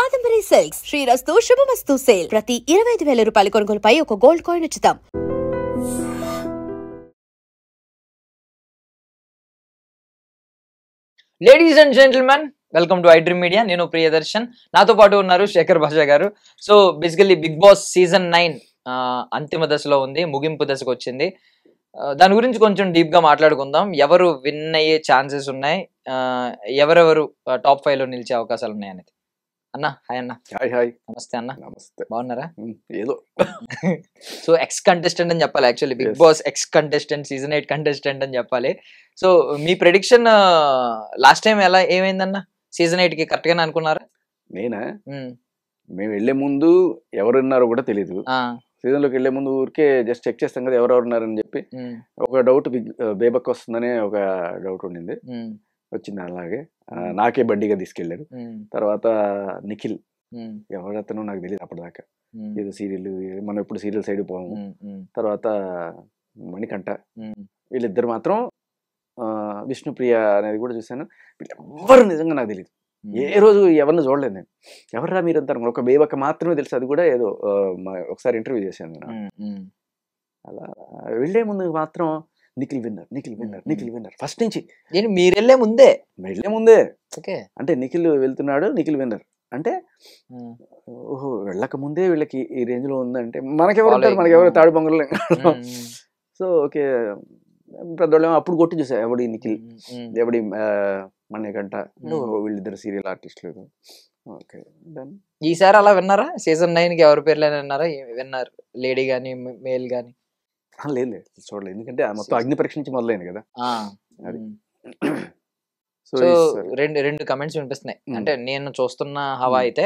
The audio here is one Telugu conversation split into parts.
కాదంబరి సిల్క్స్ శ్రీరస్తు శుభమస్తు సేల్ ప్రతి 25,000 రూపాయల కొనుగోలుపై ఒక గోల్డ్ కాయిన్ ఉచితం. Ladies and gentlemen, welcome to iDream media. నేను ప్రియదర్శన్, నాతో పాటు ఉన్నారు Shekhar Basha garu. So basically Bigg Boss season 9 అంతిమ దశలో ఉంది, ముగింపు దశకు వచ్చింది. దాని గురించి కొంచెం డీప్ గా మాట్లాడుకుందాం. ఎవరు విన్ అయ్యే ఛాన్సెస్ ఉన్నాయి, ఎవరెవరు టాప్ 5 లో నిలిచే అవకాశాలు ఉన్నాయి అనేది. అన్న హాయ్ అన్న. హాయ్. నమస్తే అన్న. నమస్తే. బాగున్నారా? ఏదో. సో ఎక్స్ కంటెస్టెంట్ అని చెప్పాలి, actually Bigg Boss ex contestant, season 8 contestant అని చెప్పాలి. సో మీ ప్రెడిక్షన్ లాస్ట్ టైం ఏమైందన్న? సీజన్ 8 కి కరెక్ట్ గానే అనుకున్నారా? నేనా? మేము వెళ్లే ముందు ఎవరున్నారో కూడా తెలీదు. సీజన్ లోకి వెళ్లే ముందు ఊరికే జస్ట్ చెక్ చేస్తాం కదా ఎవరెవరు ఉన్నారని చెప్పి. ఒక డౌట్ బేబక్ వస్తుందనే ఒక డౌట్ ఉండింది, వచ్చింది. అలాగే నాకే బండిగా తీసుకెళ్లారు. తర్వాత నిఖిల్, ఎవరతను నాకు తెలియదు అప్పటిదాకా. ఏదో సీరియల్, మనం ఎప్పుడు సీరియల్ సైడ్ పోము. తర్వాత మణికంఠ, వీళ్ళిద్దరు మాత్రం. విష్ణుప్రియ అనేది కూడా చూశాను. వీళ్ళెవ్వరు నిజంగా నాకు తెలియదు, ఏ రోజు ఎవరిని చూడలేదు నేను. ఎవర్రా మీరు అంటారు? ఒక బేబక్క మాత్రమే తెలుసు, అది కూడా ఏదో ఒకసారి ఇంటర్వ్యూ చేశాను నేను. అలా వెళ్లే ముందు మాత్రం నిఖిల్ విన్నర్ ఫస్ట్ నుంచి. మీరు వెళ్లే ముందే అంటే నిఖిల్ వెళ్తున్నాడు, నిఖిల్ విన్నర్ అంటే ఓహో వెళ్ళక ముందే వీళ్ళకి ఈ రేంజ్ లో ఉందంటే మనకెవరు ఉంటారు? మనకెవరు తాడు బొంగలు. సో ఓకే, పెద్దవాళ్ళేమో అప్పుడు కొట్టి చూసా, ఎవడి నిఖిల్, ఎవడి మణికంఠ, వీళ్ళిద్దరు సీరియల్ ఆర్టిస్టులు. Okay, done. ఈసారి అలా విన్నారా? సీజన్ 9 కి ఎవరి పేర్లు విన్నారా? విన్నారు, లేడీ గానీ మేల్ గానీ? లేదు చూడలేదు, ఎందుకంటే మొత్తం అగ్ని పరీక్ష నుంచి మొదలైంది కదా. అది సో రెండు కమెంట్స్ వినిపిస్తున్నాయి. అంటే నేను చూస్తున్న హవా అయితే,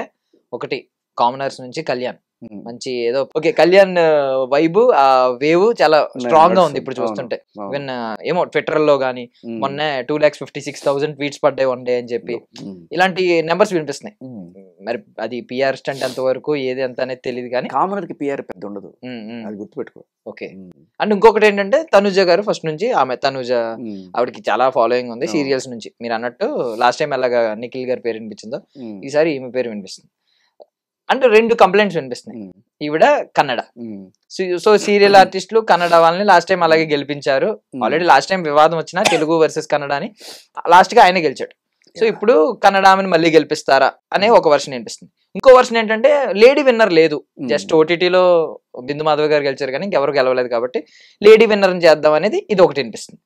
ఒకటి కామనర్స్ నుంచి కళ్యాణ్, మంచి ఏదో ఓకే కళ్యాణ్ వైబ్, ఆ వేవ్ చాలా స్ట్రాంగ్ గా ఉంది ఇప్పుడు చూస్తుంటే. ఈవెన్ ఏమో ట్విట్టర్ లో గానీ మొన్న 2,56,000 ట్వీట్స్ పడ్డాయి వన్ డే అని చెప్పి ఇలాంటి నెంబర్స్ వినిపిస్తున్నాయి. మరి అది పిఆర్ స్టంట్ ఎంత వరకు, ఏది ఎంత అనేది తెలియదు కానీ కామనర్ కి పిఆర్ పెద్ద ఉండదు, అది గుర్తుపెట్టుకో. ఓకే. అండ్ ఇంకొకటి ఏంటంటే తనుజ గారు ఫస్ట్ నుంచి, ఆమె తనుజ ఆవిడకి చాలా ఫాలోయింగ్ ఉంది సీరియల్స్ నుంచి. మీరు అన్నట్టు లాస్ట్ టైం ఎలాగా నిఖిల్ గారి పేరు వినిపించిందో, ఈసారి ఈమె పేరు వినిపిస్తుంది. అంటే రెండు కంప్లైంట్స్ వినిపిస్తున్నాయి. ఈవిడ కన్నడ, సో సీరియల్ ఆర్టిస్టులు కన్నడ వాళ్ళని లాస్ట్ టైం అలాగే గెలిపించారు. ఆల్రెడీ లాస్ట్ టైం వివాదం వచ్చినా తెలుగు వర్సెస్ కన్నడ అని లాస్ట్ గా ఆయన గెలిచాడు. సో ఇప్పుడు కన్నడ ఆమెను మళ్ళీ గెలిపిస్తారా అనే ఒక వర్షన్ వినిపిస్తుంది. ఇంకో వర్షన్ ఏంటంటే లేడీ విన్నర్ లేదు, జస్ట్ ఓటీటీలో బిందు మాధవ్ గారు గెలిచారు కానీ ఇంకెవరు గెలవలేదు కాబట్టి లేడీ విన్నర్ చేద్దాం అనేది ఇది ఒకటి వినిపిస్తుంది.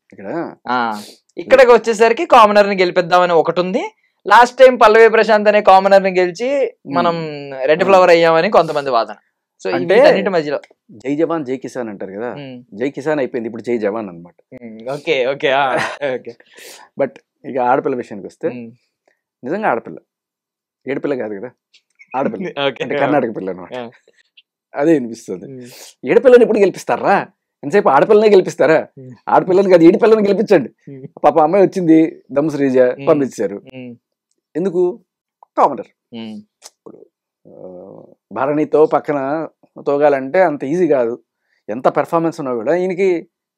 ఇక్కడికి వచ్చేసరికి కామనర్ ని గెలిపిద్దామని ఒకటి ఉంది. లాస్ట్ టైం పల్లవి ప్రశాంత్ అనే కామనర్ ని గెలిచి మనం రెడ్ ఫ్లవర్ అయ్యామని కొంతమంది వాదన. సో అంటే మధ్యలో జై జవాన్ జై కిసాన్ అంటారు కదా, జై కిసాన్ అయిపోయింది, ఇప్పుడు జై జవాన్ అనమాట. Okay okay okay. బట్ ఇక ఆడపిల్ల విషయానికి వస్తే, నిజంగా ఆడపిల్ల, ఏడుపిల్ల కాదు కదా, ఆడపిల్ల అంటే కర్ణాటక పిల్ల అనమాట. అదే వినిపిస్తుంది. ఏడుపిల్లని ఎప్పుడు గెలిపిస్తారా? ఎంతసేపు ఆడపిల్లనే గెలిపిస్తారా? ఆడపిల్లని కాదు, ఏడుపిల్లని గెలిపించండి. పాప అమ్మాయి వచ్చింది, దమ్ శ్రీజ పంపించారు. ఎందుకు? కామనర్. ఇప్పుడు భరణితో పక్కన తోగాలంటే అంత ఈజీ కాదు, ఎంత పెర్ఫార్మెన్స్ ఉన్నా కూడా. ఈయనకి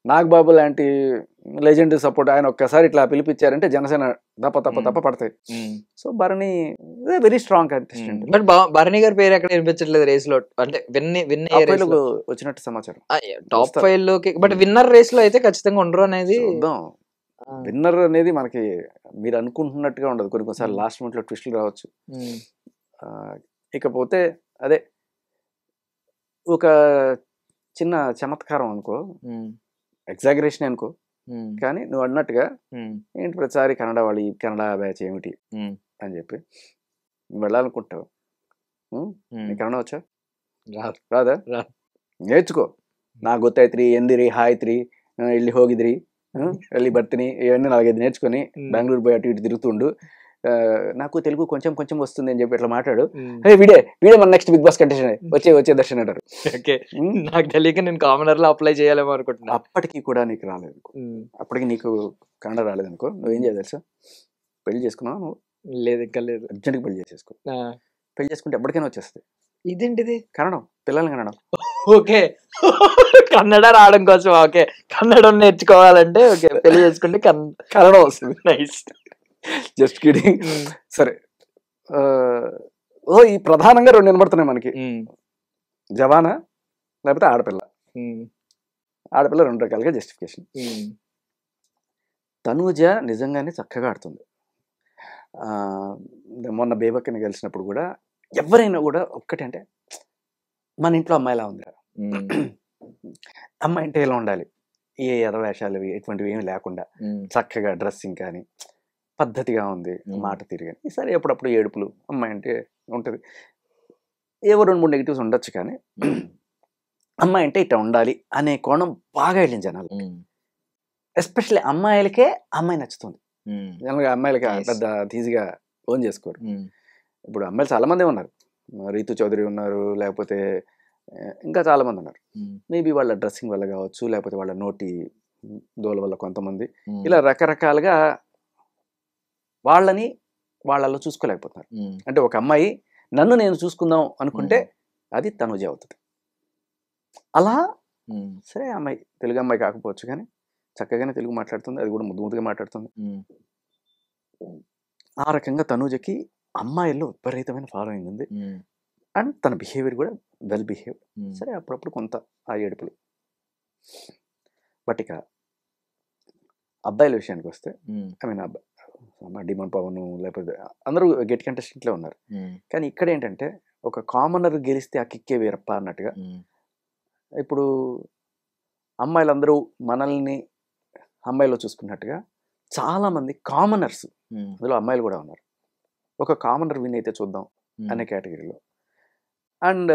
నాగబాబు లాంటి లెజెండ్ సపోర్ట్, ఆయన ఒక్కసారి ఇట్లా పిలిపించారంటే జనసేన తప్ప పడతాయి. So Bharani very strong contestant. But Bharani గారి పేరు ఎక్కడ వినిపించట్లేదు రేస్ లో, అంటే వచ్చినట్టు సమాచారం టాప్ 5 లోకి. బట్ విన్నర్ రేస్ లో అయితే ఖచ్చితంగా ఉండరు అనేది. విన్నర్ అనేది మనకి మీరు అనుకుంటున్నట్టుగా ఉండదు, కొన్నిసార్లు లాస్ట్ మినిట్ లో ట్విస్టులు రావచ్చు. ఇకపోతే అదే ఒక చిన్న చమత్కారం అనుకో, ఎగ్జాగరేషన్ అనుకో, కానీ నువ్వు అన్నట్టుగా ఏంటి ప్రతిసారి కన్నడ బ్యాచ్ ఏమిటి అని చెప్పి నువ్వు వెళ్ళాలనుకుంటావు. కన్నడ వచ్చా? రాదా? నేర్చుకో. నా ಗೊತ್ತಾಯ್ತ್ರಿ ಎಂದಿರಿ ಹಾಯ್ತ್ರಿ ಇಲ್ಲಿ ಹೋಗಿದ್ರಿ వెళ్ళి ಬರ್ತೀನಿ ఇవన్నీ 4-5 నేర్చుకొని బెంగళూరు పోయి అటు ఇటు తిరుగుతుండు. నాకు తెలుగు కొంచెం కొంచెం వస్తుంది అని చెప్పి ఇట్లా మాట్లాడు. వీడే మన నెక్స్ట్ బిగ్ బాస్ కంటెస్టెంట్ వచ్చే దర్శన్ అంటారు. నాకు తెలియక నేను కామనర్ లో అప్లై చేయాలేమో అనుకుంటున్నా. అప్పటికి కూడా నీకు రాలేదు, అప్పటికి నీకు కన్నడ రాలేదనుకో, నువ్వేం చేయాలి తెలుసా? పెళ్లి చేసుకున్నావు నువ్వు? లేదు, ఇంకా లేదు. అర్జెంట్గా పెళ్లి చేసేసుకో. పెళ్లి చేసుకుంటే ఎప్పటికైనా వచ్చేస్తుంది. ఇదేంటిది? కన్నడం, పిల్లల్ని కన్నడం. ఓకే, కన్నడ రావడం కోసం ఓకే కన్నడం నేర్చుకోవాలంటే ఓకే పెళ్లి చేసుకుంటే కన్నడం వస్తుంది. Nice, just kidding. సరే, ఈ ప్రధానంగా 2 వినబడుతున్నాయి మనకి, జవానా లేకపోతే ఆడపిల్ల. ఆడపిల్ల 2 రకాలుగా జస్టిఫికేషన్. తనూజ నిజంగానే చక్కగా ఆడుతుంది. మొన్న బేబక్కని కలిసినప్పుడు కూడా ఎవరైనా కూడా ఒక్కటంటే మన ఇంట్లో అమ్మాయిలా ఉంది, అమ్మాయి అంటే ఎలా ఉండాలి, ఏ ఎదవేషాలు ఎటువంటివి ఏమి లేకుండా చక్కగా డ్రెస్సింగ్ కానీ పద్ధతిగా ఉంది, మాట తిరిగి. ఈసారి ఎప్పుడప్పుడు ఏడుపులు, అమ్మాయి అంటే ఉంటుంది, ఏవో 2-3 నెగిటివ్స్ ఉండొచ్చు, కానీ అమ్మాయి అంటే ఇట్లా ఉండాలి అనే కోణం బాగా వెళ్ళింది జనాలు. ఎస్పెషల్లీ అమ్మాయిలకే అమ్మాయి నచ్చుతుంది. జనరల్గా అమ్మాయిలకి పెద్ద ఈజీగా ఓన్ చేసుకోరు. ఇప్పుడు అమ్మాయిలు చాలా మంది ఉన్నారు, రీతు చౌదరి ఉన్నారు, లేకపోతే ఇంకా చాలా మంది ఉన్నారు. మేబీ వాళ్ళ డ్రెస్సింగ్ వల్ల కావచ్చు, లేకపోతే వాళ్ళ నోటి దోల వల్ల కొంతమంది ఇలా రకరకాలుగా వాళ్ళని వాళ్ళలో చూసుకోలేకపోతున్నారు. అంటే ఒక అమ్మాయి నన్ను నేను చూసుకుందాం అనుకుంటే అది తనూజ అవుతుంది. అలా సరే అమ్మాయి తెలుగు అమ్మాయి కాకపోవచ్చు, కానీ చక్కగానే తెలుగు మాట్లాడుతుంది, అది కూడా ముద్దు ముద్దుగా మాట్లాడుతుంది. ఆ రకంగా తనూజకి అమ్మాయిల్లో విపరీతమైన ఫాలోయింగ్ ఉంది. అండ్ తన బిహేవియర్ కూడా వెల్ బిహేవ్. సరే అప్పుడప్పుడు కొంత ఆ ఏడుపులు. బట్ ఇక అబ్బాయిల విషయానికి వస్తే, ఐ మీన్ డిమాండ్ పవన్ లేకపోతే అందరూ గెట్ కంటెస్టెంట్లే ఉన్నారు. కానీ ఇక్కడ ఏంటంటే ఒక కామనర్ గెలిస్తే ఆ కిక్కే వేరప్ప అన్నట్టుగా, ఇప్పుడు అమ్మాయిలందరూ మనల్ని అమ్మాయిలో చూసుకున్నట్టుగా చాలామంది కామనర్స్, అందులో అమ్మాయిలు కూడా ఉన్నారు, ఒక కామనర్ విన్ అయితే చూద్దాం అనే కేటగిరీలో. అండ్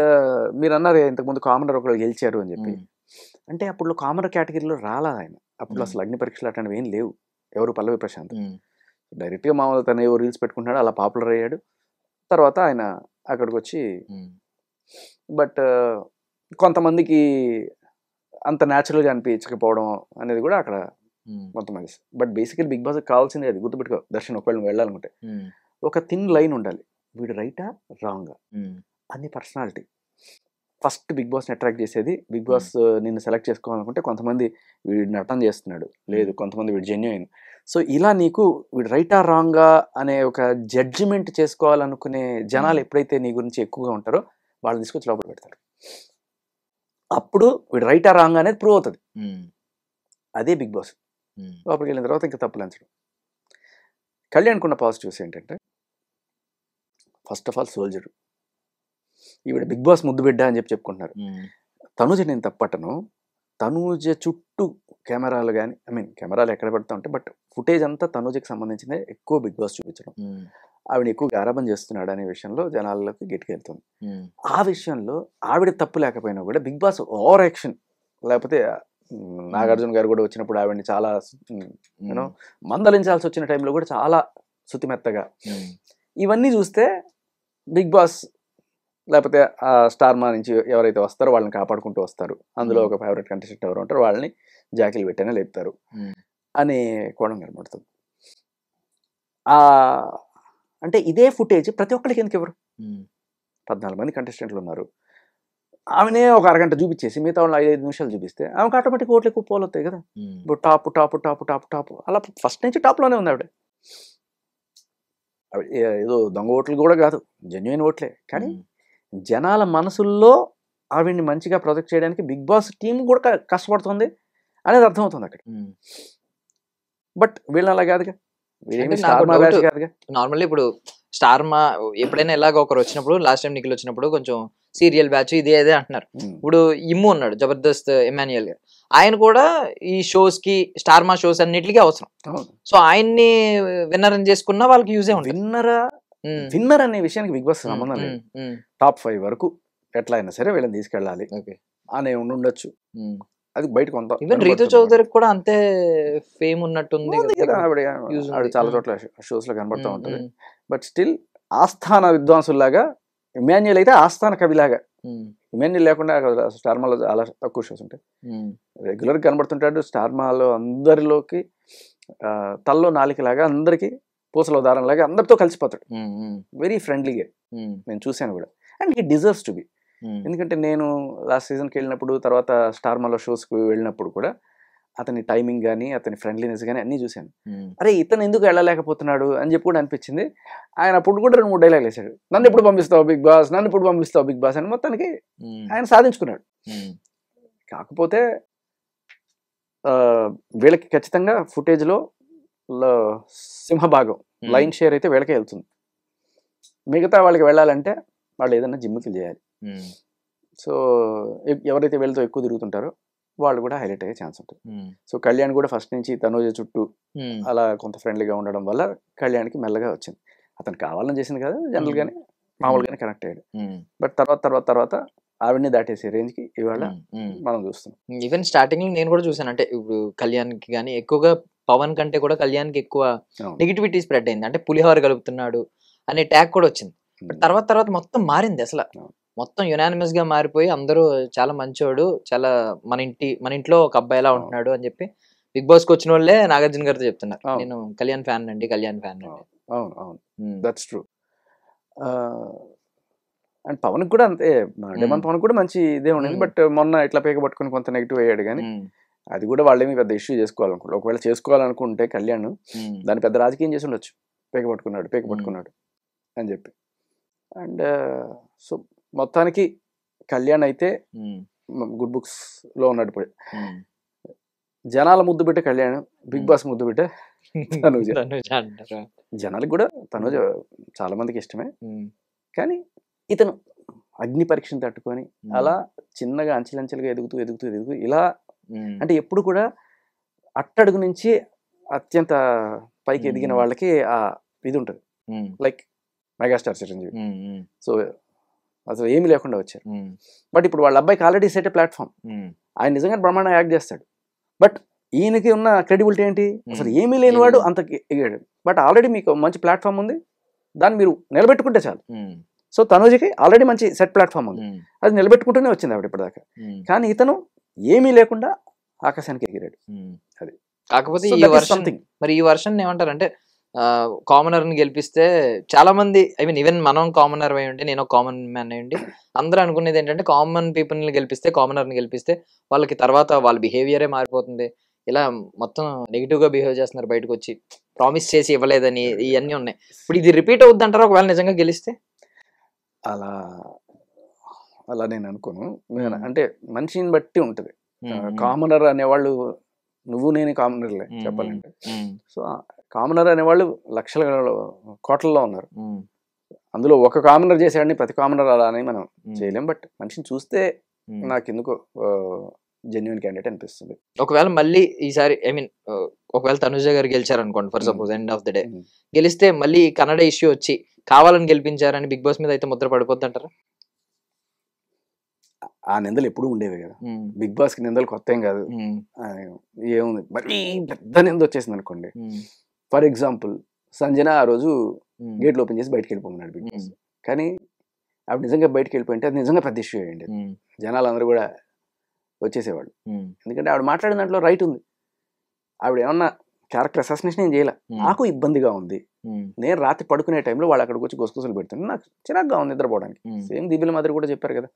మీరు అన్నారు ఇంతకుముందు కామనర్ ఒకరు గెలిచారు అని చెప్పి, అంటే అప్పుడు కామనర్ కేటగిరీలో రాలా ఆయన. అప్పుడు అసలు అగ్ని పరీక్షలు అట్లాంటివి ఏం లేవు. ఎవరు పల్లవి ప్రశాంత్ డైరెక్ట్గా మామూలు తను ఏవో రీల్స్ పెట్టుకుంటున్నాడు, అలా పాపులర్ అయ్యాడు. తర్వాత ఆయన అక్కడికి వచ్చి, బట్ కొంతమందికి అంత న్యాచురల్గా అనిపించకపోవడం అనేది కూడా అక్కడ కొంతమంది. బట్ బేసికలీ బిగ్ బాస్ కావాల్సింది అది గుర్తుపెట్టుకో దర్శన్, ఒకవేళ వెళ్ళాలనుకుంటే ఒక థిన్ లైన్ ఉండాలి, వీడు రైటా రాంగా అన్ని పర్సనాలిటీ. ఫస్ట్ బిగ్ బాస్ని అట్రాక్ట్ చేసేది, బిగ్ బాస్ నిన్ను సెలెక్ట్ చేసుకోవాలనుకుంటే కొంతమంది వీడు నటన చేస్తున్నాడు, లేదు కొంతమంది వీడు జెన్యూన్. సో ఇలా నీకు వీడు రైటా రాంగా అనే ఒక జడ్జిమెంట్ చేసుకోవాలనుకునే జనాలు ఎప్పుడైతే నీ గురించి ఎక్కువగా ఉంటారో వాళ్ళు తీసుకొచ్చి లోపల పెడతారు. అప్పుడు వీడు రైటా రాంగా అనేది ప్రూవ్ అవుతుంది. అదే బిగ్ బాస్. లోపలికి వెళ్ళిన తర్వాత ఇంకా తప్పులు ఎంచడం. కళ్యాణ్కున్న పాజిటివ్స్ ఏంటంటే, ఫస్ట్ ఆఫ్ ఆల్ సోల్జర్. ఈవిడ బిగ్ బాస్ ముద్దు బిడ్డ అని చెప్పి చెప్పుకుంటున్నారు. తనూజ నేను తప్పటను, తనూజ చుట్టూ కెమెరాలు కానీ, ఐ మీన్ కెమెరాలు ఎక్కడ పెడతా ఉంటే, బట్ ఫుటేజ్ అంతా తనూజకి సంబంధించిందే ఎక్కువ బిగ్ బాస్ చూపించడం. ఆవిడ ఎక్కువ గారాబం చేస్తున్నాడు అనే విషయంలో జనాల్లోకి గట్టికెళ్తుంది. ఆ విషయంలో ఆవిడ తప్పు లేకపోయినా కూడా బిగ్ బాస్ ఓవర్ యాక్షన్, లేకపోతే నాగార్జున గారు కూడా వచ్చినప్పుడు ఆవిడని చాలా యూనో మందలించాల్సి వచ్చిన టైంలో కూడా చాలా శుతిమెత్తగా, ఇవన్నీ చూస్తే బిగ్ బాస్ లేకపోతే ఆ స్టార్ మా నుంచి ఎవరైతే వస్తారో వాళ్ళని కాపాడుకుంటూ వస్తారు, అందులో ఒక ఫేవరెట్ కంటెస్టెంట్ ఎవరు ఉంటారో వాళ్ళని జాకీలు పెట్టైనా లేపుతారు అనే కోణం కనబడుతుంది. అంటే ఇదే ఫుటేజ్ ప్రతి ఒక్కరికి ఎందుకు ఎవరు 14 మంది కంటెస్టెంట్లు ఉన్నారు, ఆమెనే ఒక అరగంట చూపించేసి మిగతా వాళ్ళు 5 నిమిషాలు చూపిస్తే ఆమెకు ఆటోమేటిక్ ఓట్లు ఎక్కువ పోలు వస్తాయి కదా. ఇప్పుడు top top top top top అలా ఫస్ట్ నుంచి టాప్లోనే ఉంది ఆవిడ. ఏదో దొంగ ఓట్లు కూడా కాదు, జెన్యున్ ఓట్లే. కానీ జనాల మనసుల్లో ఆవిడ్ని మంచిగా ప్రొజెక్ట్ చేయడానికి బిగ్ బాస్ టీం కూడా కష్టపడుతుంది అనేది అర్థమవుతుంది అక్కడ. బట్ వీళ్ళు అలా కాదుగా, నార్మల్లీ ఇప్పుడు స్టార్ మా ఎప్పుడైనా ఎలాగ ఒకరు వచ్చినప్పుడు, లాస్ట్ టైం నిఖిల్ వచ్చినప్పుడు కొంచెం సీరియల్ బ్యాచ్ ఇది అదే అంటున్నారు. ఇప్పుడు ఇమ్ము ఉన్నాడు జబర్దస్త్ ఎమాన్యుయల్ గారు, ఆయన కూడా ఈ షోస్ కి స్టార్ మా షోస్ అన్నిటికీ అవసరం. సో ఆయన్ని విన్నర్ చేసుకున్నా వాళ్ళకి యూజే ఉంటుంది. విన్నర్ అనే విషయానికి బిగ్ బాస్ సంబంధం లేదు. టాప్ 5 వరకు ఎట్లా అయినా సరే వీళ్ళని తీసుకెళ్ళాలి అనే ఉండొచ్చు. అది బయట కొంత ఈవెన్ రీతు చౌదరికి కూడా అంతే ఫేమ్ ఉన్నట్టుంది కదా, ఆవిడ చాలా చోట్ల షోస్ లో కనబడుతూ ఉంటుంది. బట్ స్టిల్ ఆస్థాన విద్వాంసుల్లాగా ఇమాన్యుయల్ అయితే ఆస్థాన కవిలాగా, ఇమాన్యుయల్ లేకుండా స్టార్ మాలో చాలా తక్కువ షోస్ ఉంటాయి. రెగ్యులర్ కనబడుతుంటాడు స్టార్ మాలో, అందరిలోకి తల్లో నాలికలాగా, అందరికి పూసలో దారంలాగా అందరితో కలిసిపోతాడు. వెరీ ఫ్రెండ్లీగా నేను చూశాను కూడా. And he deserves to be. ఎందుకంటే నేను లాస్ట్ సీజన్కి వెళ్ళినప్పుడు, తర్వాత స్టార్ మాలో షోస్కి వెళ్ళినప్పుడు కూడా అతని టైమింగ్ కానీ అతని ఫ్రెండ్లీనెస్ కానీ అన్నీ చూశాను. అరే ఇతను ఎందుకు వెళ్ళలేకపోతున్నాడు అని చెప్పి కూడా అనిపించింది. ఆయన అప్పుడు కూడా 2-3 డైలాగులు వేశాడు, నన్ను ఎప్పుడు పంపిస్తావు బిగ్ బాస్, నన్ను ఎప్పుడు పంపిస్తావు బిగ్ బాస్ అని. మొత్తానికి ఆయన సాధించుకున్నాడు. కాకపోతే వీళ్ళకి ఖచ్చితంగా ఫుటేజ్లో సింహభాగం లైన్ షేర్ అయితే వీళ్ళకే వెళ్తుంది. మిగతా వాళ్ళకి వెళ్ళాలంటే వాళ్ళు ఏదైనా జిమ్కి చేయాలి. సో ఎవరైతే వీళ్ళతో ఎక్కువ తిరుగుతుంటారో వాళ్ళు కూడా హైలైట్ అయ్యే ఛాన్స్ ఉంటుంది. సో కళ్యాణ్ కూడా ఫస్ట్ నుంచి తనూజ చుట్టూ అలా కొంత ఫ్రెండ్లీగా ఉండడం వల్ల కళ్యాణ్కి మెల్లగా వచ్చింది. అతను కావాలని చేసింది కాదు, జనరల్గానే మామూలుగానే కనెక్ట్ అయ్యాడు. బట్ తర్వాత ఆవిడని దాటేసే రేంజ్కి ఇవాళ మనం చూస్తున్నాం. ఈవెన్ స్టార్టింగ్ లో నేను కూడా చూసాను, అంటే ఇప్పుడు కళ్యాణ్కి కానీ ఎక్కువగా పవన్ కంటే కూడా కళ్యాణ్కి ఎక్కువ నెగిటివిటీ స్ప్రెడ్ అయింది. అంటే పులిహోర కలుపుతున్నాడు అనే ట్యాగ్ కూడా వచ్చింది. బట్ తర్వాత మొత్తం మారింది. అసలు మొత్తం యునానిమస్ గా మారిపోయి అందరూ చాలా మంచోడు, చాలా మన ఇంట్లో ఒక అబ్బాయిలా ఉంటున్నాడు అని చెప్పి బిగ్ బాస్ కి వచ్చిన వాళ్ళే నాగార్జున గారితో చెప్తున్నారు, నేను కళ్యాణ్ ఫ్యాన్ అండి. అవును దట్స్ ట్రూ. అండ్ పవన్ కూడా అంతే, డెమన్ పవన్ కూడా మంచి ఇదే ఉండేది. బట్ మొన్న ఇట్లా పేక పట్టుకుని కొంత నెగిటివ్ అయ్యాడు. కానీ అది కూడా వాళ్ళేమి పెద్ద ఇష్యూ చేసుకోవాలనుకుంటే, ఒకవేళ చేసుకోవాలనుకుంటే కళ్యాణ్ దాన్ని పెద్ద రాజకీయం చేసి ఉండొచ్చు, పేక పట్టుకున్నాడు అని చెప్పి. అండ్ సో మొత్తానికి కళ్యాణ్ అయితే గుడ్ బుక్స్ లో ఉన్నాడు. ఇప్పుడు జనాల ముద్దు బిడ్డ కళ్యాణ్, బిగ్ బాస్ ముద్దు బిడ్డ తనూజ. జనాలకు కూడా తనూజ చాలా మందికి ఇష్టమే. కానీ ఇతను అగ్ని పరీక్షను తట్టుకొని అలా చిన్నగా అంచెలంచెలుగా ఎదుగుతూ ఇలా, అంటే ఎప్పుడు కూడా అట్టడుగు నుంచి అత్యంత పైకి ఎదిగిన వాళ్ళకి ఆ ఇది ఉంటుంది, లైక్ మెగాస్టార్ చిరంజీవి. సో అసలు ఏమీ లేకుండా వచ్చారు. బట్ ఇప్పుడు వాళ్ళ అబ్బాయికి ఆల్రెడీ సెట్ ప్లాట్ఫామ్, ఆయన నిజంగా బ్రహ్మాండంగా యాక్ట్ చేస్తాడు. బట్ ఈయనకి ఉన్న క్రెడిబిలిటీ ఏంటి, అసలు ఏమీ లేనివాడు అంత ఎగాడు. బట్ ఆల్రెడీ మీకు మంచి ప్లాట్ఫామ్ ఉంది, దాన్ని మీరు నిలబెట్టుకుంటే చాలు. సో తనూజకి ఆల్రెడీ మంచి సెట్ ప్లాట్ఫామ్ ఉంది, అది నిలబెట్టుకుంటూనే వచ్చింది ఆవిడ ఇప్పటిదాకా. కానీ ఇతను ఏమీ లేకుండా ఆకాశానికి ఎగిరాడు. అది కాకపోతే ఈ వర్షన్ ఏమంటారంటే కామనర్ ని గెలిపిస్తే చాలా మంది, ఐ మీన్ ఈవెన్ మనం కామనర్ అయి ఉంటే, నేను కామన్ మ్యాన్ అయ్యండి, అందరూ అనుకునేది ఏంటంటే కామన్ పీపుల్ ని గెలిపిస్తే, కామనర్ ని గెలిపిస్తే వాళ్ళకి తర్వాత వాళ్ళ బిహేవియరే మారిపోతుంది, ఇలా మొత్తం నెగిటివ్ గా బిహేవ్ చేస్తున్నారు, బయటకు వచ్చి ప్రామిస్ చేసి ఇవ్వలేదని, ఇవన్నీ ఉన్నాయి. ఇప్పుడు ఇది రిపీట్ అవుద్ది అంటారా ఒకవేళ నిజంగా గెలిస్తే? అలా నేను అనుకోను. అంటే మనిషిని బట్టి ఉంటుంది. కామనర్ అనేవాళ్ళు, నువ్వు నేను కామనర్లే చెప్పాలంటే. సో కామనర్ అనేవాళ్ళు లక్షల కోట్లలో ఉన్నారు. అందులో ఒక కామనర్ చేసేవాడిని ప్రతి కామనర్ అలా అని మనం చేయలేం. బట్ మనిషిని చూస్తే నాకు ఎందుకో జెన్యున్ క్యాండిడేట్ అనిపిస్తుంది. ఒకవేళ మళ్ళీ ఈసారి, ఐ మీన్ ఒకవేళ తనుజ గారు గెలిచారు అనుకోండి, for suppose end of the day గెలిస్తే మళ్ళీ కన్నడ ఇష్యూ వచ్చి కావాలని గెలిపించారని బిగ్ బాస్ మీద అయితే ముద్ర పడిపోద్ది అంటారా? ఆ నిందలు ఎప్పుడు ఉండేవి కదా, బిగ్ బాస్ కి నిందలు కొత్త ఏం కాదు. ఏముంది మరీ పెద్ద నింద వచ్చేసింది అనుకోండి. ఫర్ ఎగ్జాంపుల్ సంజన ఆ రోజు గేట్లు ఓపెన్ చేసి బయటకు వెళ్ళిపోతున్నాడు బిగ్ బాస్. కానీ ఆవిడ నిజంగా బయటకు వెళ్ళిపోయింటే అది నిజంగా పెద్ద ఇష్యూ అయ్యండి. జనాలు అందరూ కూడా వచ్చేసేవాళ్ళు. ఎందుకంటే ఆవిడ మాట్లాడిన దాంట్లో రైట్ ఉంది. ఆవిడ ఏమన్నా క్యారెక్టర్ అసాసినేషన్ ఏం చేయలే. నాకు ఇబ్బందిగా ఉంది, నేను రాత్రి పడుకునే టైంలో వాళ్ళు అక్కడికి వచ్చి గుసగుసలు పెడుతుంటే నాకు చిరాగ్గా ఉంది నిద్రపోవడానికి. సేమ్ దీపిల మాదిరి కూడా చెప్పారు కదా.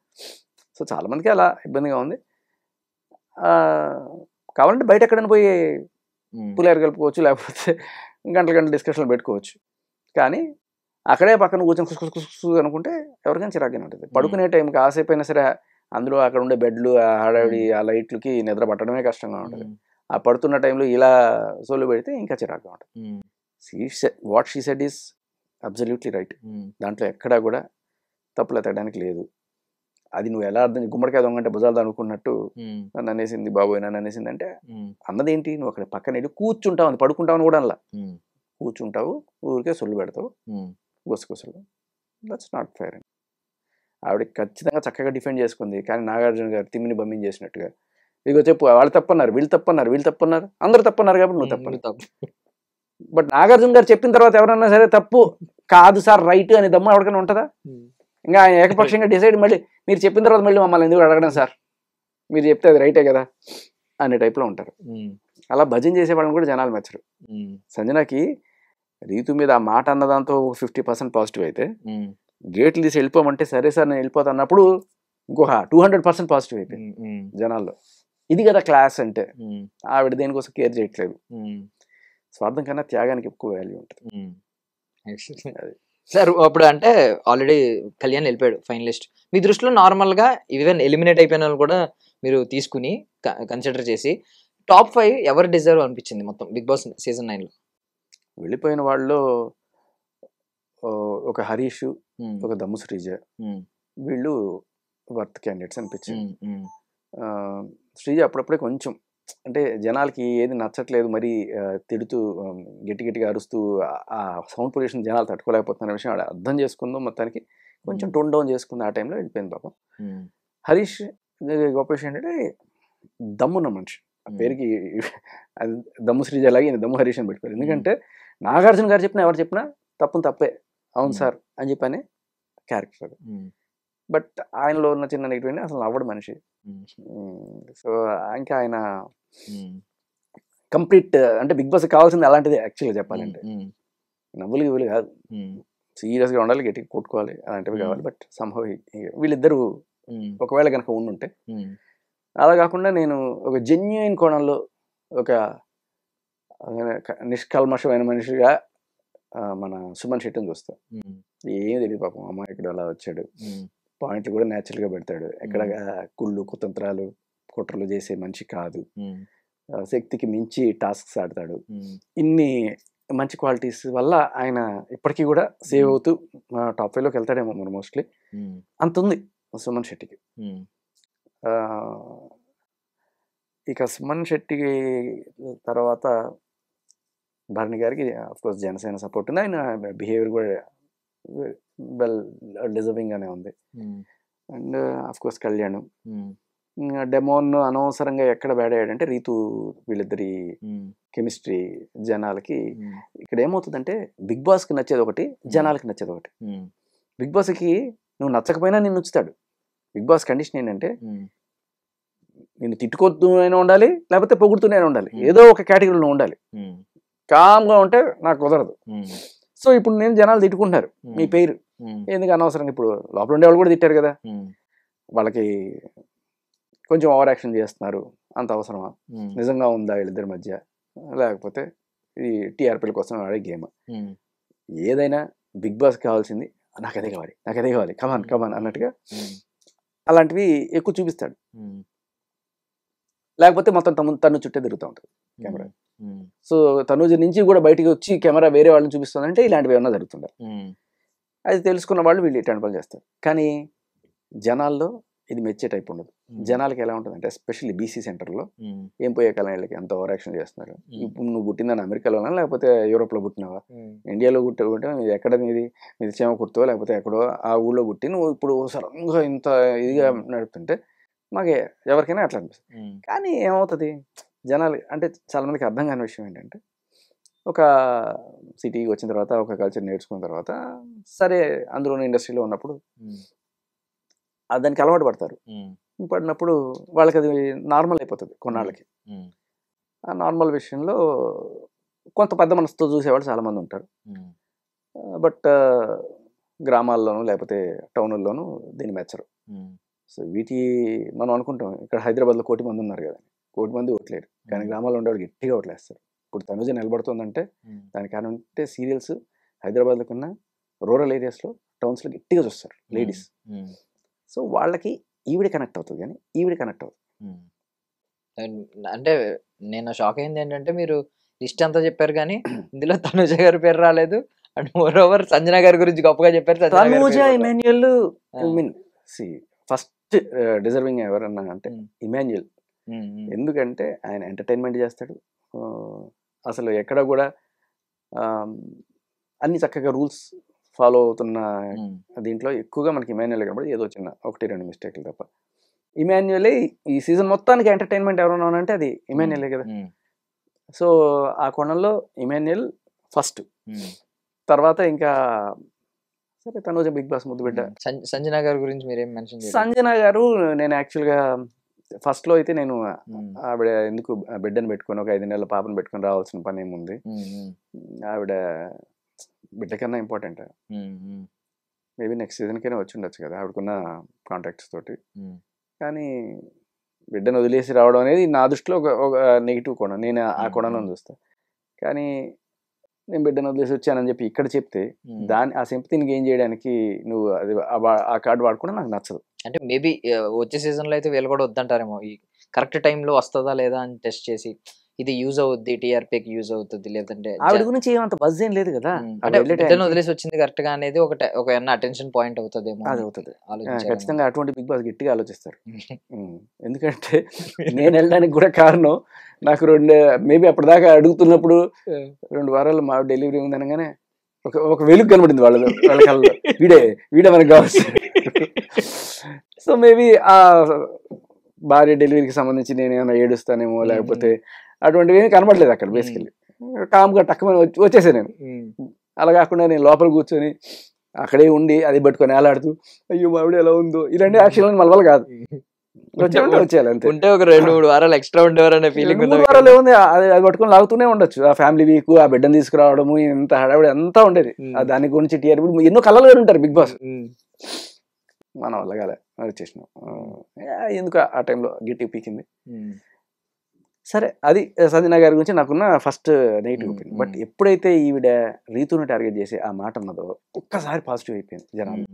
సో చాలా మందికి అలా ఇబ్బందిగా ఉంది. కావాలంటే బయట ఎక్కడైనా పోయి పులిహోర కలుపుకోవచ్చు, లేకపోతే గంటల డిస్కషన్లు పెట్టుకోవచ్చు. కానీ అక్కడే పక్కన కూర్చొని కుసు అనుకుంటే ఎవరికైనా చిరాగ్గానే ఉంటుంది. పడుకునే టైంకి ఆసేపు అయినా సరే అందులో అక్కడ ఉండే బెడ్లు, ఆ హడావిడి, ఆ లైట్లకి నిద్ర పట్టడమే కష్టంగా ఉంటుంది. ఆ పడుతున్న టైంలో ఇలా సోలు పెడితే ఇంకా చిరాగ్గా ఉంటుంది. What she said is absolutely right. దాంట్లో ఎక్కడా కూడా తప్పులు ఎత్తడానికి లేదు. అది నువ్వు ఎలా అర్థం, గుమ్మడికాయ దొంగంటే భుజాలు అనుకున్నట్టు నన్ను అనేసింది బాబోయ్, నన్ను అనేసింది అంటే అన్నదేంటి, నువ్వు అక్కడ పక్కన వెళ్ళి కూర్చుంటావు, అని పడుకుంటావు అని కూడా అలా కూర్చుంటావు, ఊరికే సొల్లు పెడతావు గుసగుసలు. That's not fair. ఆవిడ ఖచ్చితంగా చక్కగా డిఫెండ్ చేసుకుంది. కానీ నాగార్జున గారు తిమ్మిని బమ్మిని చేసినట్టుగా ఇదిగో చెప్పు, వాళ్ళు తప్పన్నారు, వీళ్ళు తప్పన్నారు, అందరూ తప్పన్నారు కాబట్టి నువ్వు తప్పు. బట్ నాగార్జున గారు చెప్పిన తర్వాత ఎవరన్నా సరే తప్పు కాదు సార్ రైట్ అని దమ్ము ఎవరికైనా ఉంటుందా? ఇంకా ఆయన ఏకపక్షంగా డిసైడ్, మళ్ళీ మీరు చెప్పిన తర్వాత మళ్ళీ మమ్మల్ని ఎందుకు అడగడం సార్, మీరు చెప్తే అది రైటే కదా అనే టైప్లో ఉంటారు. అలా భజన చేసే వాళ్ళని కూడా జనాలు మెచ్చరు. సంజనకి రీతు మీద ఆ మాట అన్నదాంతో 50% పాజిటివ్ అయితే, గేట్లు తీసి వెళ్ళిపోమంటే సరే సార్ నేను వెళ్ళిపోతా అన్నప్పుడు ఇంకొక 200% పాజిటివ్ అయిపోయింది జనాల్లో. ఇది కదా క్లాస్ అంటే. ఆవిడ దేనికోసం కేర్ చేయట్లేదు. స్వార్థం కన్నా త్యాగానికి ఎక్కువ వాల్యూ ఉంటుంది. సార్ అప్పుడు అంటే ఆల్రెడీ కళ్యాణ్ వెళ్ళిపోయాడు ఫైనలిస్ట్. మీ దృష్టిలో నార్మల్ గా ఈవెన్ ఎలిమినేట్ అయిపోయిన వాళ్ళు కూడా మీరు తీసుకుని కన్సిడర్ చేసి టాప్ 5 ఎవరు డిజర్వ్ అనిపించింది మొత్తం బిగ్ బాస్ సీజన్ 9 లో? వెళ్ళిపోయిన వాళ్ళు ఒక హరీష్, ఒక దమ్ము శ్రీజ, వీళ్ళు వర్త్ క్యాండిడేట్స్ అనిపించింది. శ్రీజ అప్పుడప్పుడే కొంచెం అంటే జనాలకి ఏది నచ్చట్లేదు, మరి తిడుతూ గట్టి గట్టిగా అరుస్తూ ఆ సౌండ్ పొల్యూషన్ జనాలు తట్టుకోలేకపోతున్న విషయం ఆడ అర్థం చేసుకుందో, మొత్తానికి కొంచెం టోన్ డౌన్ చేసుకుంది. ఆ టైంలో వెళ్ళిపోయింది పాపం. హరీష్ గొప్ప విషయం ఏంటంటే దమ్మున్న మనిషి, ఆ పేరుకి అది దమ్ము శ్రీజ అలాగే దమ్ము హరీష్ అని పెట్టుకోరు. ఎందుకంటే నాగార్జున గారు చెప్పినా ఎవరు చెప్పినా తప్పే అవును సార్ అని చెప్పనే క్యారెక్టర్. బట్ ఆయనలో ఉన్న చిన్న నెగిటివ్ అసలు అవ్వడు మనిషి. సో ఇంకా ఆయన కంప్లీట్ అంటే బిగ్ బాస్ కావాల్సింది అలాంటిదే యాక్చువల్గా చెప్పాలంటే. నవ్వులు గివ్వులు కాదు, సీరియస్గా ఉండాలి, గట్టిగా కొట్టుకోవాలి, అలాంటివి కావాలి. బట్ సంభవ్ వీళ్ళిద్దరూ ఒకవేళ కనుక ఉండుంటే అలా కాకుండా నేను ఒక జెన్యూన్ కోణంలో ఒక నిష్కల్మషమైన మనిషిగా మన సుమన్ శెట్టిని చూస్తాం. ఏం తెలియదు పాపం, అమ్మాయికుడు అలా వచ్చాడు, పాయింట్లు కూడా న్యాచురల్గా పెడతాడు, ఎక్కడ కుళ్ళు కుతంత్రాలు కుట్రలు చేసే మనిషి కాదు, శక్తికి మించి టాస్క్స్ ఆడతాడు. ఇన్ని మంచి క్వాలిటీస్ వల్ల ఆయన ఇప్పటికీ కూడా సేవ్ అవుతూ టాప్ 5లోకి వెళ్తాడేమో మరి మోస్ట్లీ. అంత ఉంది సుమన్ శెట్టికి. ఇక సుమన్ శెట్టి తర్వాత భరణి గారికి అఫ్కోర్స్ జనసేన సపోర్ట్ ఉంది. ఆయన బిహేవియర్ కూడా వెల్ డిజర్వింగ్ గానే ఉంది. అండ్ అఫ్కోర్స్ కళ్యాణ్, డెమోన్ అనవసరంగా ఎక్కడ బేడాడంటే రీతు, వీళ్ళిద్దరి కెమిస్ట్రీ జనాలకి. ఇక్కడ ఏమవుతుందంటే బిగ్ బాస్కి నచ్చేది ఒకటి, జనాలకి నచ్చేది ఒకటి. బిగ్ బాస్కి నువ్వు నచ్చకపోయినా నిన్ను ఉంచుతాడు. బిగ్ బాస్ కండిషన్ ఏంటంటే నేను తిట్టుకొస్తూనే ఉండాలి, లేకపోతే పొగుడుతూనే ఉండాలి, ఏదో ఒక కేటగిరీలో ఉండాలి. కామ్గా ఉంటే నాకు కుదరదు. సో ఇప్పుడు నేను జనాలు తిట్టుకుంటున్నారు మీ పేరు ఎందుకు అనవసరంగా. ఇప్పుడు లోపల ఉండే వాళ్ళు కూడా తిట్టారు కదా, వాళ్ళకి కొంచెం ఓవర్ యాక్షన్ చేస్తున్నారు, అంత అవసరమా? నిజంగా ఉందా వీళ్ళిద్దరి మధ్య, లేకపోతే ఈ టీఆర్పీల కోసం ఆడే గేమ్? ఏదైనా బిగ్ బాస్ కావాల్సింది నాకు అదే కావాలి, నాకు అదే కావాలి, కమాన్ అన్నట్టుగా అలాంటివి ఎక్కువ చూపిస్తాడు. లేకపోతే మొత్తం తను చుట్టే తిరుగుతూ ఉంటుంది కెమెరా. సో తనూజ నుంచి కూడా బయటికి వచ్చి కెమెరా వేరే వాళ్ళని చూపిస్తుందంటే ఇలాంటివి ఏమన్నా జరుగుతుంటారు. అది తెలుసుకున్న వాళ్ళు వీళ్ళు ఇట్లాంటి పనులు చేస్తారు. కానీ జనాల్లో ఇది మెచ్చే టైప్ ఉండదు. జనాలకి ఎలా ఉంటుంది అంటే ఎస్పెషల్లీ బీసీ సెంటర్లో ఏం పోయే కాలం వీళ్ళకి ఎంత ఓవర్ యాక్షన్ చేస్తున్నారు. ఇప్పుడు నువ్వు పుట్టిందని అమెరికాలోనా లేకపోతే యూరోప్లో పుట్టినావా, ఇండియాలో పుట్టే ఎక్కడ మీది చేమ కుర్తో లేకపోతే ఎక్కడో ఆ ఊళ్ళో పుట్టి నువ్వు ఇప్పుడు సడన్గా ఇంత ఇదిగా నడుపుతుంటే మాకు ఎవరికైనా అట్లా అనిపిస్తుంది. కానీ ఏమవుతుంది జనాలు అంటే చాలా మందికి అర్థం కాని విషయం ఏంటంటే ఒక సిటీకి వచ్చిన తర్వాత ఒక కల్చర్ నేర్చుకున్న తర్వాత సరే అందులోని ఇండస్ట్రీలో ఉన్నప్పుడు దానికి అలవాటు పడతారు. పడినప్పుడు వాళ్ళకి అది నార్మల్ అయిపోతుంది కొన్నాళ్ళకి. ఆ నార్మల్ విషయంలో కొంత పెద్ద మనసుతో చూసేవాళ్ళు చాలామంది ఉంటారు. బట్ గ్రామాల్లోనూ లేకపోతే టౌన్లోనూ దీన్ని మెచ్చరు. సో వీటి మనం అనుకుంటాం ఇక్కడ హైదరాబాద్లో 1 కోటి మంది ఉన్నారు కదా, 1 కోటి మంది ఓట్లేరు, కానీ గ్రామాల్లో ఉండేవాళ్ళు గట్టిగా ఓట్లేస్తారు. ఇప్పుడు తనుజ నిలబడుతుందంటే దానికి కారణం అంటే సీరియల్స్ హైదరాబాద్లో కన్నా రూరల్ ఏరియాస్లో టౌన్స్లో గట్టిగా చూస్తారు లేడీస్. సో వాళ్ళకి ఈవిడ కనెక్ట్ అవుతుంది, కానీ ఈవిడ కనెక్ట్ అవుతుంది. అంటే నేను షాక్ అయింది ఏంటంటే మీరు లిస్ట్ అంతా చెప్పారు కానీ ఇందులో తనుజ గారి పేరు రాలేదు. అండ్ మోర్ ఓవర్ సంజన గారి గురించి గొప్పగా చెప్పారు. తనుజ ఇమాన్యుయల్ ఫస్ట్ డిజర్వింగ్ ఎవరన్నా అంటే ఇమాన్యుయల్. ఎందుకంటే ఆయన ఎంటర్టైన్మెంట్ చేస్తాడు, అసలు ఎక్కడ కూడా అన్ని చక్కగా రూల్స్ ఫాలో అవుతున్న దీంట్లో ఎక్కువగా మనకి ఇమాన్యుయల్ కనబడి ఏదో చిన్న 1-2 మిస్టేక్లు తప్ప. ఇమాన్యుయలే ఈ సీజన్ మొత్తానికి ఎంటర్టైన్మెంట్ ఎవరన్నా అంటే అది ఇమాన్యుయలే కదా. సో ఆ కోణంలో ఇమాన్యుయల్ ఫస్ట్, తర్వాత ఇంకా సరే తనుజ బిగ్ బాస్ ముద్దు బిడ్డ. సంజన గారి గురించి మీరేం మెన్షన్ చేశారు? సంజన గారు నేను యాక్చువల్గా ఫస్ట్లో అయితే నేను ఆవిడ ఎందుకు బిడ్డను పెట్టుకొని ఒక 5 నెలల పాపను పెట్టుకొని రావాల్సిన పని ఏముంది, ఆవిడ బిడ్డ కన్నా ఇంపార్టెంట్, మేబీ నెక్స్ట్ సీజన్కైనా వచ్చి ఉండొచ్చు కదా ఆవిడకున్న కాంటాక్ట్స్ తోటి. కానీ బిడ్డను వదిలేసి రావడం అనేది నా దృష్టిలో ఒక నెగిటివ్ కోణం, నేను ఆ కోణంలో చూస్తాను. కానీ నేను బిడ్డను వదిలేసి వచ్చానని చెప్పి ఇక్కడ చెప్తే ఆ సింపతిని గెయిన్ చేయడానికి నువ్వు అది ఆ కార్డు వాడుకోవడం నాకు నచ్చదు. అంటే మేబీ వచ్చే సీజన్లో అయితే వీళ్ళు కూడా వద్దంటారేమో, ఈ కరెక్ట్ టైంలో వస్తుందా లేదా అని టెస్ట్ చేసి ఇది యూజ్ అవుద్ది, టీఆర్పీకి యూజ్ అవుతుంది, లేదంటే ఆవిడ గురించి ఏమంత బజ్ ఏం లేదు కదా, అంటే బిడ్డను వదిలేసి వచ్చింది కరెక్ట్ గా అనేది ఒక అటెన్షన్ పాయింట్ అవుతుందేమో. అది అవుతుంది ఖచ్చితంగా. అటువంటి బిగ్ బాస్ గట్టిగా ఆలోచిస్తారు. ఎందుకంటే నేను వెళ్ళడానికి కూడా కారణం, నాకు మేబీ అప్పటిదాకా అడుగుతున్నప్పుడు 2 వారాలు మా డెలివరీ ఉంది అనగానే ఒక వెలుగు కనబడింది వాళ్ళ కళ్ళలో, వీడే మనకు కావచ్చు. సో మేబీ ఆ భార్య డెలివరీకి సంబంధించి నేను ఏమైనా ఏడుస్తానేమో, లేకపోతే అటువంటివి ఏమీ కనబడలేదు అక్కడ. బేసికల్లీ కామ్గా టక్కుమని వచ్చేసాను నేను. అలా కాకుండా నేను లోపల కూర్చొని అక్కడే ఉండి అది పట్టుకొని ఏలాడుతూ అయ్యో మావిడ ఎలా ఉందో ఇలాంటి యాక్షన్ మన వల్ల కాదు. వచ్చేయాలి అంతే. ఉంటే ఒక 2-3 వారాలు ఎక్స్ట్రా ఉండేవారనే ఫీలింగ్. 3 వారాలు ఏముంది, అది పట్టుకొని లాగుతూనే ఉండొచ్చు. ఆ ఫ్యామిలీ వీక్, ఆ బిడ్డను తీసుకురావడము, ఇంత హడావిడి అంతా ఉండేది. దాని గురించి టీఆర్పీ ఎన్నో కళలు ఉంటారు బిగ్ బాస్. మన వల్ల కాలే, వచ్చేసినాం. ఎందుకు ఆ టైంలో గిట్టి పీకింది. సరే, అది సంజన గారి గురించి నాకున్న ఫస్ట్ నెగిటివ్ ఒపీనియన్. బట్ ఎప్పుడైతే ఈవిడ రీతుని టార్గెట్ చేసి ఆ మాట అన్నదో ఒక్కసారి పాజిటివ్ అయిపోయింది జనాలు.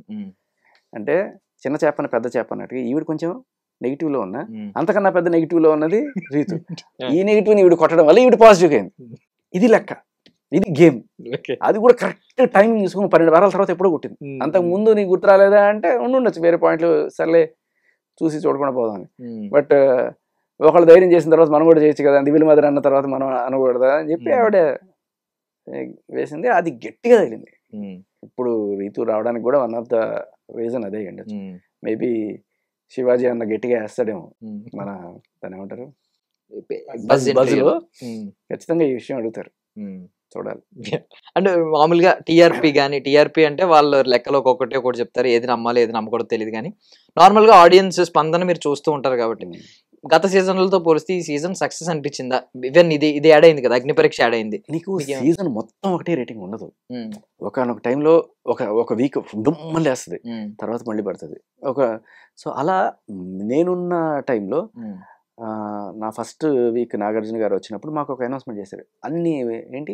అంటే చిన్న చేపన పెద్ద చేప అన్నట్టుగా ఈవిడ కొంచెం నెగిటివ్ లో ఉన్నా, అంతకన్నా పెద్ద నెగిటివ్ లో ఉన్నది రీతు. ఈ నెగిటివ్ ని ఈవిడ కొట్టడం వల్ల ఈవిడ పాజిటివ్ అయింది. ఇది లెక్క, ఇది గేమ్. అది కూడా కరెక్ట్ టైమింగ్ చూసుకుని 12 వారాల తర్వాత ఎప్పుడో కొట్టింది. అంతకు ముందు నీకు గుర్తు రాలేదా అంటే ఉండొచ్చు వేరే పాయింట్లు, సర్లే చూసి చూడకుండా పోదామని. బట్ ఒకళ్ళు ధైర్యం చేసిన తర్వాత మనం కూడా చేయొచ్చు కదా, దివిల మదర్ అన్న తర్వాత మనం అనకూడదా అని చెప్పి ఆవిడ వేసింది. అది గట్టిగా తగిలింది. ఇప్పుడు రీతు రావడానికి కూడా వన్ ఆఫ్ ద రీజన్ అదే ఉండొచ్చు. మేబీ శివాజీ అన్న గట్టిగా వేస్తాడేమో, మన దాని ఏమంటారు బజ్లో ఖచ్చితంగా ఈ విషయం అడుగుతారు, చూడాలి. అంటే మామూలుగా టీఆర్పీ అంటే వాళ్ళు లెక్కలో ఒకటి చెప్తారు, ఏది నమ్మాలి ఏది నమ్మకూడదు తెలియదు. కానీ నార్మల్ గా ఆడియన్స్ స్పందన మీరు చూస్తూ ఉంటారు కాబట్టి గత సీజన్లతో పోలిస్తే ఈ సీజన్ సక్సెస్ అనిపించిందా? ఈవెన్ ఇది యాడ్ అయింది కదా, అగ్ని పరీక్ష యాడ్ అయింది. నీకు సీజన్ మొత్తం ఒకటే రేటింగ్ ఉండదు. ఒకనొక టైంలో ఒక వీక్ మళ్ళీ వేస్తుంది, తర్వాత మళ్ళీ పడుతుంది. సో అలా నేనున్న టైంలో నా ఫస్ట్ వీక్ నాగార్జున గారు వచ్చినప్పుడు మాకు ఒక అనౌన్స్మెంట్ చేశారు, అన్ని ఏంటి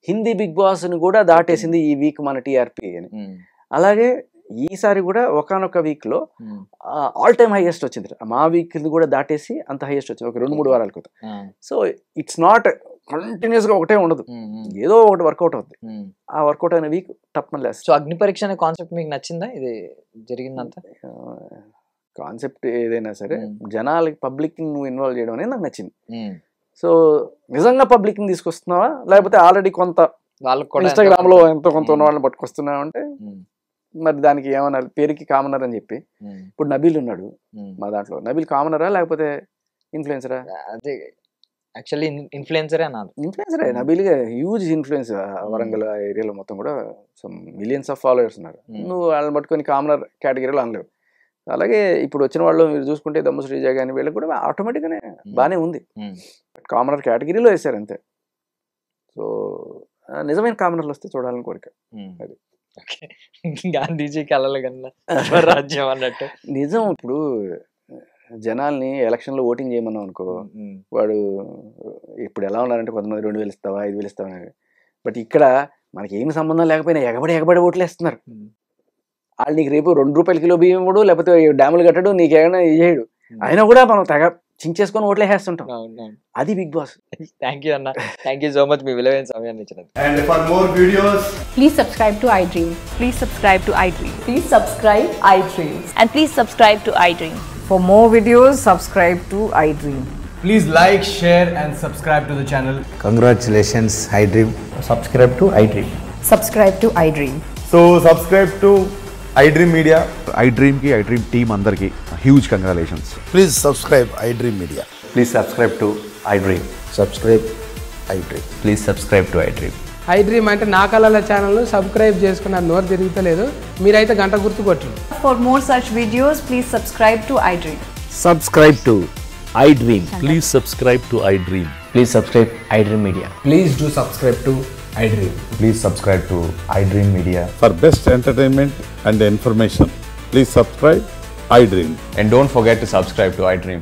హిందీ బిగ్ బాస్ ని కూడా దాటేసింది ఈ వీక్ మన టీఆర్పీ అని. అలాగే ఈసారి కూడా ఒకనొక వీక్ లో ఆల్ టైమ్ హైయెస్ట్ వచ్చింది. మా వీక్ కూడా దాటేసి అంత హైయెస్ట్ వచ్చింది ఒక 2-3 వారాల క్రితం. సో ఇట్స్ నాట్ కంటిన్యూస్ గా ఒకటే ఉండదు, ఏదో ఒకటి వర్కౌట్ అవుతుంది. ఆ వర్కౌట్ అయిన వీక్ తప్పని లేదు. సో అగ్ని పరీక్ష అనే కాన్సెప్ట్ మీకు నచ్చిందా? ఇది జరిగిందంతా కాన్సెప్ట్ ఏదైనా సరే జనాలకి పబ్లిక్ నువ్వు ఇన్వాల్వ్ చేయడం అనేది నాకు నచ్చింది. సో నిజంగా పబ్లిక్ ని తీసుకొస్తున్నావా, లేకపోతే ఆల్రెడీ కొంత ఇన్స్టాగ్రామ్ లో ఎంతో కొంత ఉన్న వాళ్ళని పట్టుకొస్తున్నావు అంటే మరి దానికి ఏమన్నా పేరుకి కామనర్ అని చెప్పి. ఇప్పుడు నబీల్ ఉన్నాడు మా దాంట్లో, నబీల్ కామనరా లేకపోతే ఇన్ఫ్లుయెన్సరా? అదే యాక్చువల్లీ ఇన్ఫ్లుయెన్సరే అన్నారు. ఇన్ఫ్లుయెన్సరే, నబీల్ హ్యూజ్ ఇన్ఫ్లుయెన్స్ వరంగల్ ఏరియాలో మొత్తం కూడా సమ్ మిలియన్స్ ఆఫ్ ఫాలోవర్స్ ఉన్నారు. నువ్వు వాళ్ళని పట్టుకొని కామనర్ కేటగిరీలో అనలేవు. అలాగే ఇప్పుడు వచ్చిన వాళ్ళు మీరు చూసుకుంటే దమ్ము శ్రీజ కానీ వీళ్ళకి కూడా ఆటోమేటిక్గానే బాగానే ఉంది, కామనర్ కేటగిరీలో వేసారు అంతే. సో నిజమైన కామనర్లు వస్తే చూడాలని కోరిక. అది గాంధీజీ కళల కన్నా రాజ్యం అన్నట్టు నిజం. ఇప్పుడు జనాల్ని ఎలక్షన్ లో ఓటింగ్ చేయమన్నాం అనుకో, వాడు ఇప్పుడు ఎలా ఉన్నారంటే కొంతమంది 2000 ఇస్తావా 5000 ఇస్తావా అని. బట్ ఇక్కడ మనకి ఏమి సంబంధం లేకపోయినా ఎగబడి ఓట్లు వేస్తున్నారు. వాళ్ళు నీకు రేపు 2 రూపాయల కిలో బియ్యం ఇవ్వడు, లేకపోతే డ్యాములు కట్టడు, నీకేమైనా చేయడు, అయినా కూడా మనం తెగ చించేసుకొని ఓట్లే వేస్తుంటాం. అది బిగ్ బాస్. థ్యాంక్ యూ అన్న, థ్యాంక్ యూ సో మచ్ మీ విలువైన సమయాన్ని ఇచ్చినందుకు. And for more videos, please subscribe to iDream. Please subscribe to iDream. Please subscribe iDream. And please subscribe to iDream. For more videos, subscribe to iDream. please like, share and subscribe to the channel. Congratulations, iDream. Subscribe to iDream. Subscribe to iDream. So subscribe to iDream Media. iDream ki iDream team andarki huge congratulations. Please subscribe iDream Media. Please subscribe to iDream. Subscribe iDream. Please subscribe to iDream. iDream అంటే నా కళల ఛానల్ సబ్స్క్రైబ్ చేసుకున్న నోరు తిరుగుతలేదు, మీరైతే గంట గుర్తు కొట్టండి. For more such videos, please subscribe to iDream. Subscribe to iDream. Please subscribe to iDream. Please subscribe iDream Media. Please do subscribe to iDream. Please subscribe to iDream Media. For best entertainment and information, please subscribe iDream. And don't forget to subscribe to iDream.